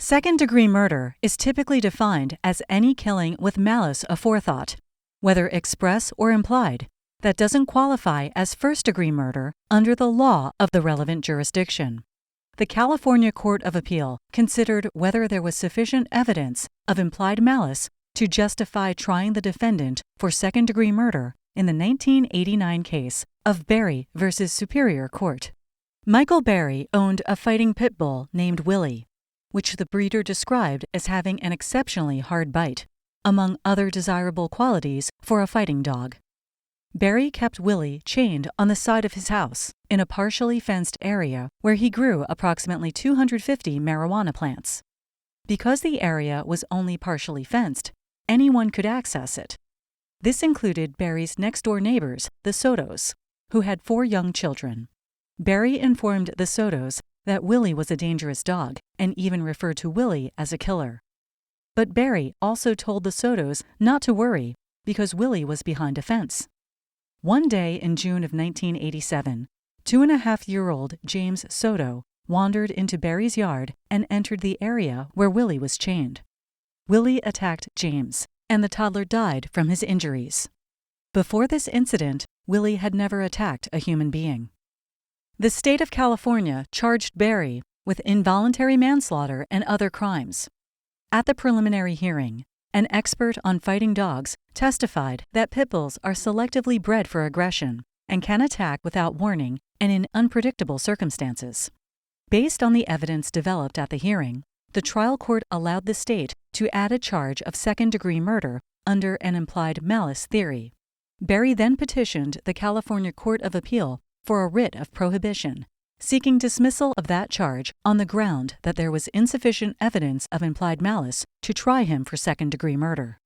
Second-degree murder is typically defined as any killing with malice aforethought, whether express or implied, that doesn't qualify as first-degree murder under the law of the relevant jurisdiction. The California Court of Appeal considered whether there was sufficient evidence of implied malice to justify trying the defendant for second-degree murder in the 1989 case of Berry v. Superior Court. Michael Berry owned a fighting pit bull named Willy, which the breeder described as having an exceptionally hard bite, among other desirable qualities for a fighting dog. Berry kept Willy chained on the side of his house in a partially fenced area where he grew approximately 250 marijuana plants. Because the area was only partially fenced, anyone could access it. This included Berry's next-door neighbors, the Sotos, who had 4 young children. Berry informed the Sotos that Willy was a dangerous dog and even referred to Willy as a killer. But Berry also told the Sotos not to worry because Willy was behind a fence. One day in June of 1987, 2.5-year-old James Soto wandered into Berry's yard and entered the area where Willy was chained. Willy attacked James, and the toddler died from his injuries. Before this incident, Willy had never attacked a human being. The state of California charged Berry with involuntary manslaughter and other crimes. At the preliminary hearing, an expert on fighting dogs testified that pit bulls are selectively bred for aggression and can attack without warning and in unpredictable circumstances. Based on the evidence developed at the hearing, the trial court allowed the state to add a charge of second-degree murder under an implied malice theory. Berry then petitioned the California Court of Appeal for a writ of prohibition, seeking dismissal of that charge on the ground that there was insufficient evidence of implied malice to try him for second-degree murder.